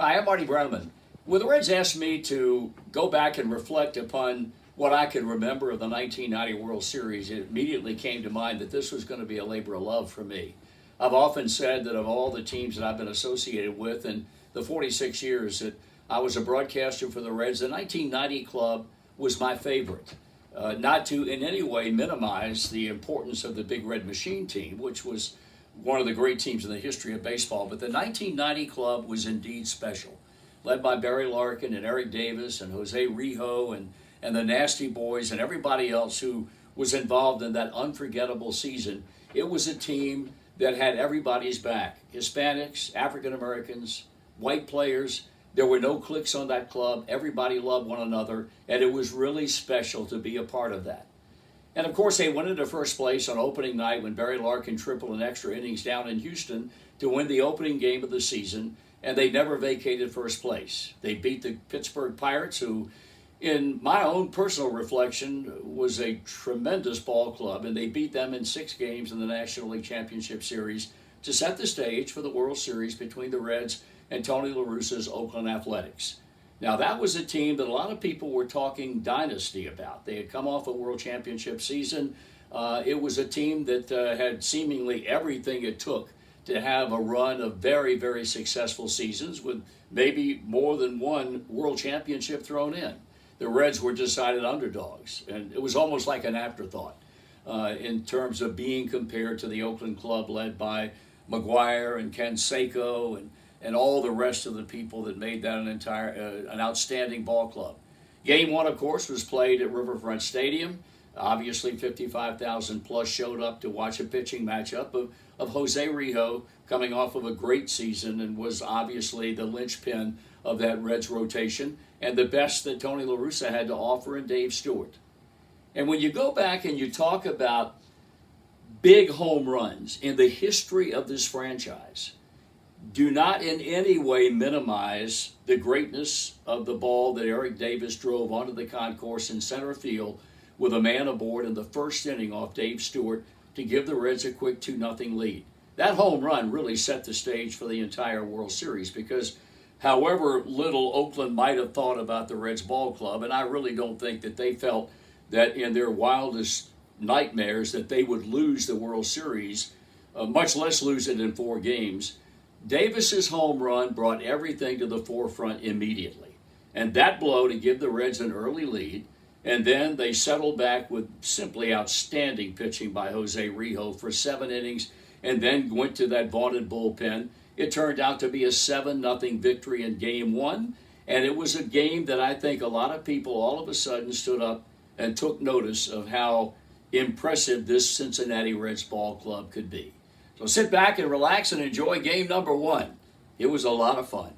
Hi, I'm Marty Brennaman. When the Reds asked me to go back and reflect upon what I could remember of the 1990 World Series, it immediately came to mind that this was going to be a labor of love for me. I've often said that of all the teams that I've been associated with in the 46 years that I was a broadcaster for the Reds, the 1990 club was my favorite. Not to in any way minimize the importance of the Big Red Machine team, which was one of the great teams in the history of baseball, but the 1990 club was indeed special, led by Barry Larkin and Eric Davis and Jose Rijo and the Nasty Boys and everybody else who was involved in that unforgettable season. It was a team that had everybody's back: Hispanics, African Americans, white players. There were no cliques on that club. Everybody loved one another, and it was really special to be a part of that. And of course, they went into first place on opening night when Barry Larkin tripled in extra innings down in Houston to win the opening game of the season, and they never vacated first place. They beat the Pittsburgh Pirates, who, in my own personal reflection, was a tremendous ball club, and they beat them in 6 games in the National League Championship Series to set the stage for the World Series between the Reds and Tony La Russa's Oakland Athletics. Now, that was a team that a lot of people were talking dynasty about. They had come off a World Championship season. It was a team that had seemingly everything it took to have a run of very, very successful seasons with maybe more than one World Championship thrown in. The Reds were decided underdogs, and it was almost like an afterthought in terms of being compared to the Oakland club led by McGuire and Ken Seko and all the rest of the people that made that an outstanding ball club. Game 1, of course, was played at Riverfront Stadium. Obviously, 55,000 plus showed up to watch a pitching matchup of Jose Rijo, coming off of a great season and was obviously the linchpin of that Reds rotation and the best that Tony La Russa had to offer in Dave Stewart. And when you go back and you talk about big home runs in the history of this franchise, do not in any way minimize the greatness of the ball that Eric Davis drove onto the concourse in center field with a man aboard in the first inning off Dave Stewart to give the Reds a quick 2-0 lead. That home run really set the stage for the entire World Series because however little Oakland might have thought about the Reds ball club, and I really don't think that they felt that in their wildest nightmares that they would lose the World Series, much less lose it in 4 games, Davis's home run brought everything to the forefront immediately. And that blow to give the Reds an early lead, and then they settled back with simply outstanding pitching by Jose Rijo for 7 innings, and then went to that vaunted bullpen. It turned out to be a 7-0 victory in Game 1, and it was a game that I think a lot of people all of a sudden stood up and took notice of how impressive this Cincinnati Reds ball club could be. So sit back and relax and enjoy game number 1. It was a lot of fun.